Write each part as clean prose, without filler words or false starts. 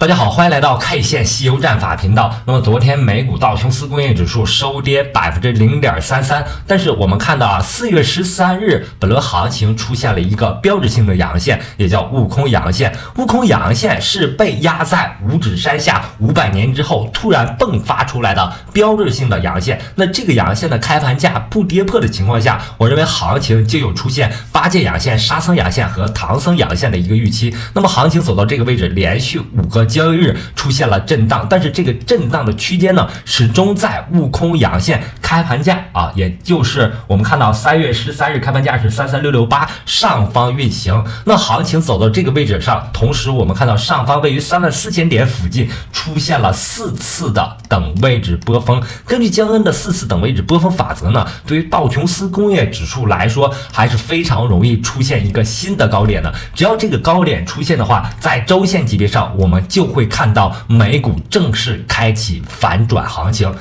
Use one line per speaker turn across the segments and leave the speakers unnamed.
大家好，欢迎来到 K 线西游战法频道。那么昨天美股道琼斯工业指数收跌0.33%，但是我们看到4月13日本轮行情出现了一个标志性的阳线，也叫悟空阳线。悟空阳线是被压在五指山下500年之后突然迸发出来的标志性的阳线。那这个阳线的开盘价不跌破的情况下，我认为行情就有出现八阶阳线、沙僧阳线和唐僧阳线的一个预期。那么行情走到这个位置，连续5个交易日出现了震荡，但是这个震荡的区间呢，始终在悟空阳线开盘价也就是我们看到3月13日开盘价是33668上方运行。那行情走到这个位置上，同时我们看到上方位于34000点附近出现了4次的等位置波峰。根据江恩的4次等位置波峰法则呢，对于道琼斯工业指数来说还是非常容易出现一个新的高点的。只要这个高点出现的话，在周线级别上我们就会看到美股正式开启反转行情。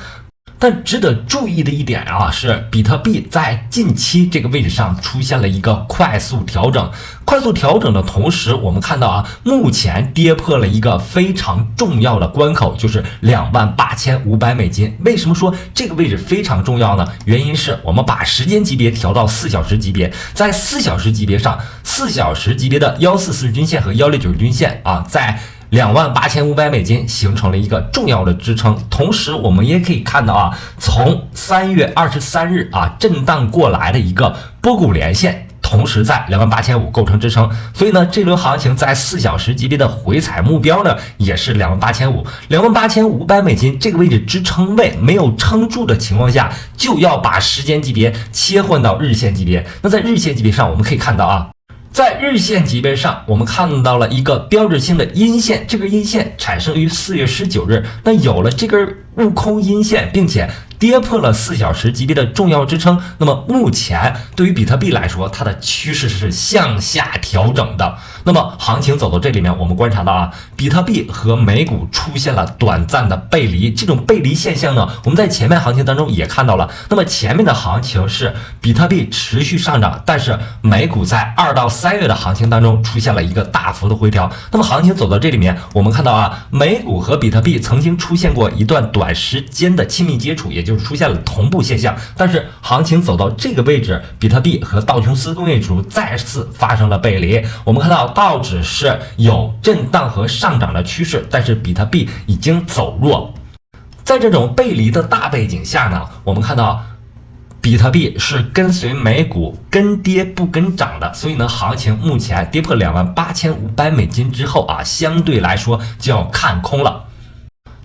但值得注意的一点是比特币在近期这个位置上出现了一个快速调整。快速调整的同时，我们看到目前跌破了一个非常重要的关口，就是28500美金。为什么说这个位置非常重要呢？原因是我们把时间级别调到4小时级别，在4小时级别上，4小时级别的144均线和169均线在28500美金形成了一个重要的支撑。同时我们也可以看到从3月23日震荡过来的一个波谷连线，同时在28500构成支撑。所以呢，这轮行情在4小时级别的回踩目标呢，也是28500美金这个位置支撑位没有撑住的情况下，就要把时间级别切换到日线级别。那在日线级别上，我们可以看到在日线级别上，我们看到了一个标志性的阴线，这根阴线产生于4月19日。那有了这根悟空阴线，并且跌破了4小时级别的重要支撑，那么目前对于比特币来说，它的趋势是向下调整的。那么行情走到这里面，我们观察到比特币和美股出现了短暂的背离。这种背离现象呢，我们在前面行情当中也看到了。那么前面的行情是比特币持续上涨，但是美股在2到3月的行情当中出现了一个大幅的回调。那么行情走到这里面，我们看到美股和比特币曾经出现过一段短时间的亲密接触，也就是出现了同步现象。但是行情走到这个位置，比特币和道琼斯工业指数再次发生了背离。我们看到道指是有震荡和上涨的趋势，但是比特币已经走弱。在这种背离的大背景下呢，我们看到比特币是跟随美股跟跌不跟涨的，所以呢，行情目前跌破28500美金之后相对来说就要看空了。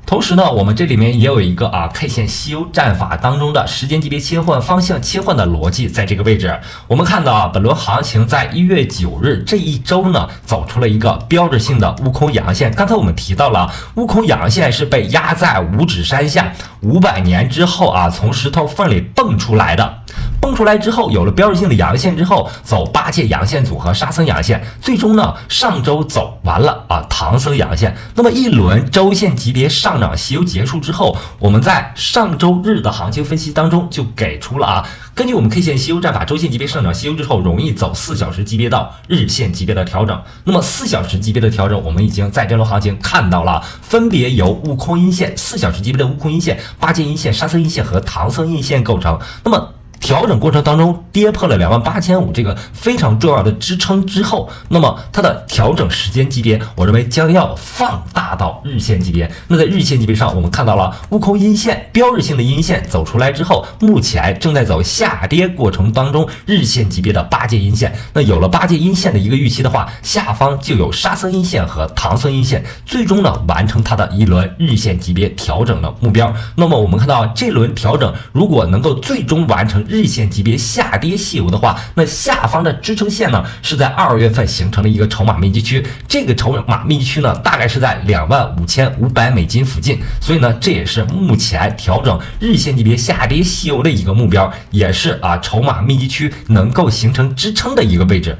同时呢，我们这里面也有一个K 线西游战法当中的时间级别切换、方向切换的逻辑，在这个位置，我们看到本轮行情在1月9日这一周呢，走出了一个标志性的悟空阳线。刚才我们提到了悟空阳线是被压在五指山下500年之后从石头缝里蹦出来的。蹦出来之后，有了标志性的阳线之后，走8阶阳线组合沙僧阳线，最终呢，上周走完了唐僧阳线。那么一轮周线级别上涨西游结束之后，我们在上周日的行情分析当中就给出了根据我们 K 线西游战法，周线级别上涨西游之后，容易走4小时级别到日线级别的调整。那么4小时级别的调整，我们已经在这轮行情看到了，分别由悟空阴线、4小时级别的悟空阴线、8阶阴线、沙僧阴线和唐僧阴线构成。那么调整过程当中跌破了28500这个非常重要的支撑之后，那么它的调整时间级别，我认为将要放大到日线级别。那在日线级别上，我们看到了悟空阴线标志性的阴线走出来之后，目前正在走下跌过程当中，日线级别的8阶阴线。那有了8阶阴线的一个预期的话，下方就有沙僧阴线和唐僧阴线，最终呢完成它的一轮日线级别调整的目标。那么我们看到这轮调整如果能够最终完成日线级别下跌西游的话，那下方的支撑线呢是在2月份形成了一个筹码密集区，这个筹码密集区呢大概是在25500美金附近，所以呢这也是目前调整日线级别下跌西游的一个目标，也是筹码密集区能够形成支撑的一个位置。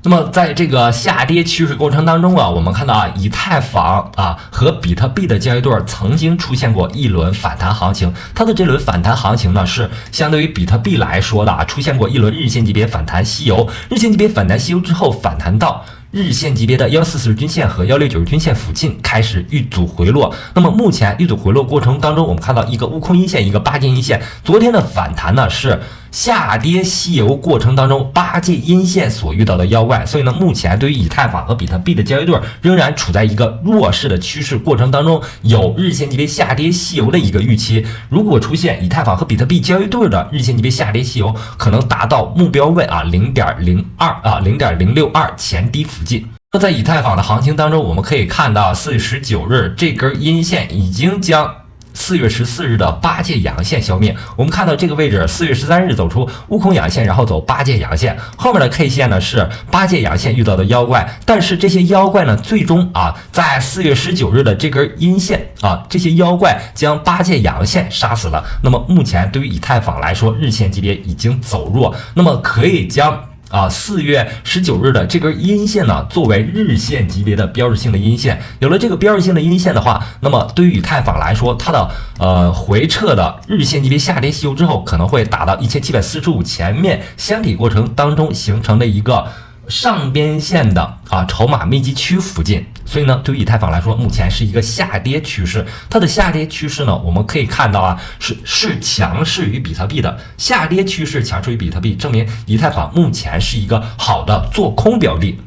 那么在这个下跌趋势过程当中我们看到以太坊和比特币的交易对曾经出现过一轮反弹行情，它的这轮反弹行情呢是相对于比特币来说的出现过一轮日线级别反弹西游，日线级别反弹西游之后反弹到日线级别的1440均线和169均线附近开始遇阻回落。那么目前遇阻回落过程当中，我们看到一个悟空阴线，一个八剑阴线。昨天的反弹呢是下跌吸油过程当中八剑阴线所遇到的妖怪，所以呢，目前对于以太坊和比特币的交易对仍然处在一个弱势的趋势过程当中，有日线级别下跌吸油的一个预期。如果出现以太坊和比特币交易对的日线级别下跌吸油，可能达到目标位0.02 0.062前低附近。那在以太坊的行情当中，我们可以看到4月19日这根阴线已经将4月14日的八戒阳线消灭。我们看到这个位置，4月13日走出悟空阳线，然后走八戒阳线，后面的 K 线呢是八戒阳线遇到的妖怪，但是这些妖怪呢最终在4月19日的这根阴线这些妖怪将八戒阳线杀死了。那么目前对于以太坊来说，日线级别已经走弱，那么可以将4月19日的这根阴线呢，作为日线级别的标志性的阴线。有了这个标志性的阴线的话，那么对于以太坊来说，它的回撤的日线级别下跌吸油之后，可能会达到1745前面箱体过程当中形成的一个上边线的筹码密集区附近。所以呢，对于以太坊来说，目前是一个下跌趋势。它的下跌趋势呢，我们可以看到是强势于比特币的。下跌趋势强势于比特币，证明以太坊目前是一个好的做空标的。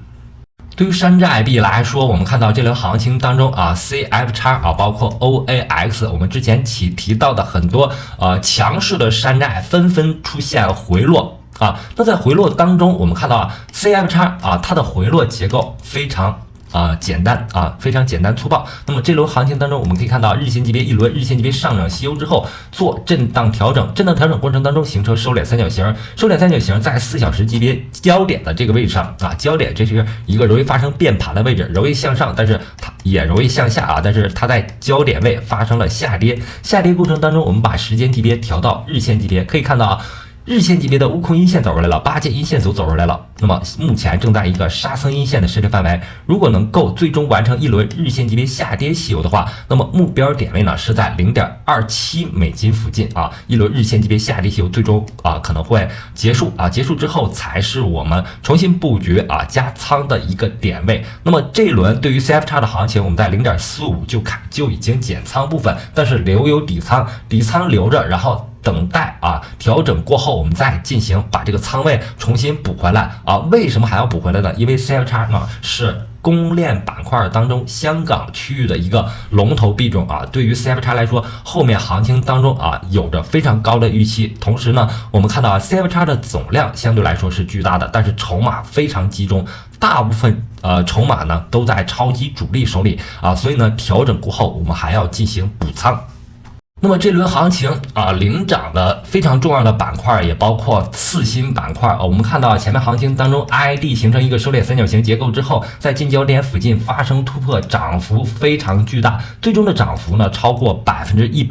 对于山寨币来说，我们看到这轮行情当中CFX 包括 OAX， 我们之前提到的很多强势的山寨纷纷出现回落。那在回落当中，我们看到CFX 它的回落结构非常简单非常简单粗暴。那么这轮行情当中，我们可以看到日线级别一轮日线级别上涨吸油之后做震荡调整，震荡调整过程当中形成收敛三角形，收敛三角形在4小时级别焦点的这个位置上焦点这是一个容易发生变盘的位置，容易向上，但是它也容易向下但是它在焦点位发生了下跌。下跌过程当中，我们把时间级别调到日线级别，可以看到日线级别的悟空阴线走出来了，八戒阴线走出来了。那么目前正在一个沙僧阴线的设置范围，如果能够最终完成一轮日线级别下跌吸油的话，那么目标点位呢是在0.27美金附近一轮日线级别下跌吸油最终可能会结束结束之后才是我们重新布局加仓的一个点位。那么这一轮对于 CFX 的行情，我们在0.45就已经减仓部分，但是留有底仓，底仓留着，然后等待调整过后，我们再进行把这个仓位重新补回来为什么还要补回来呢？因为 CFX 呢是公链板块当中香港区域的一个龙头币种对于 CFX 来说，后面行情当中有着非常高的预期。同时呢，我们看到CFX 的总量相对来说是巨大的，但是筹码非常集中，大部分筹码呢都在超级主力手里所以呢，调整过后我们还要进行补仓。那么这轮行情领涨的非常重要的板块也包括次新板块我们看到前面行情当中 ID 形成一个收敛三角形结构之后，在近焦点附近发生突破，涨幅非常巨大，最终的涨幅呢超过100%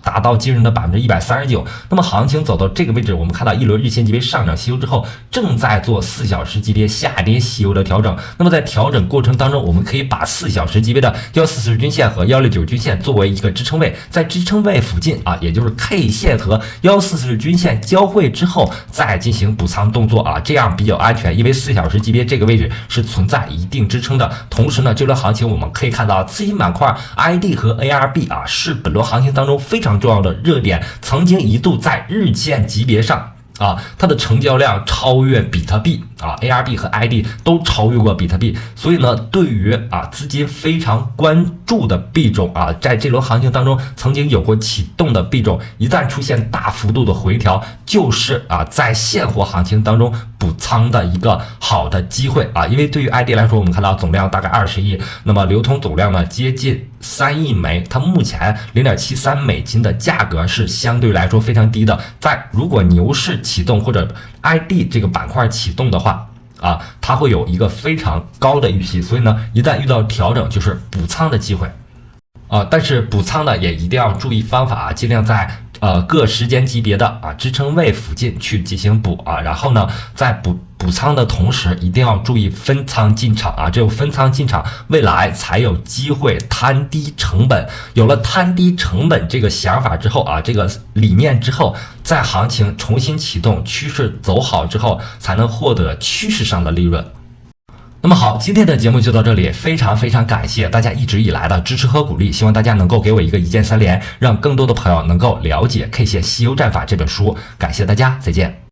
达到惊人的139%。那么行情走到这个位置，我们看到一轮日线级别上涨吸油之后，正在做4小时级别下跌吸油的调整。那么在调整过程当中，我们可以把4小时级别的1440均线和169均线作为一个支撑位，在支撑位附近也就是 K 线和1440均线交汇之后再进行补仓动作这样比较安全，因为4小时级别这个位置是存在一定支撑的。同时呢，这轮行情我们可以看到次新板块 ID 和 ARB 是本轮行情当中非常重要的热点，曾经一度在日线级别上它的成交量超越比特币ARB 和 ID 都超越过比特币。所以呢，对于资金非常关注的币种在这轮行情当中曾经有过启动的币种，一旦出现大幅度的回调，就是在现货行情当中补仓的一个好的机会因为对于 ID 来说，我们看到总量大概20亿，那么流通总量呢接近3亿枚，它目前0.73美金的价格是相对来说非常低的。如果牛市启动或者 ID 这个板块启动的话它会有一个非常高的预期，所以呢，一旦遇到调整就是补仓的机会但是补仓呢也一定要注意方法尽量在各时间级别的支撑位附近去进行补然后呢，在补仓的同时一定要注意分仓进场只有分仓进场，未来才有机会摊低成本。有了摊低成本这个想法之后这个理念之后，在行情重新启动，趋势走好之后，才能获得趋势上的利润。那那么好，今天的节目就到这里，非常感谢大家一直以来的支持和鼓励，希望大家能够给我一个一键3连，让更多的朋友能够了解 K 线西游战法这本书，感谢大家，再见。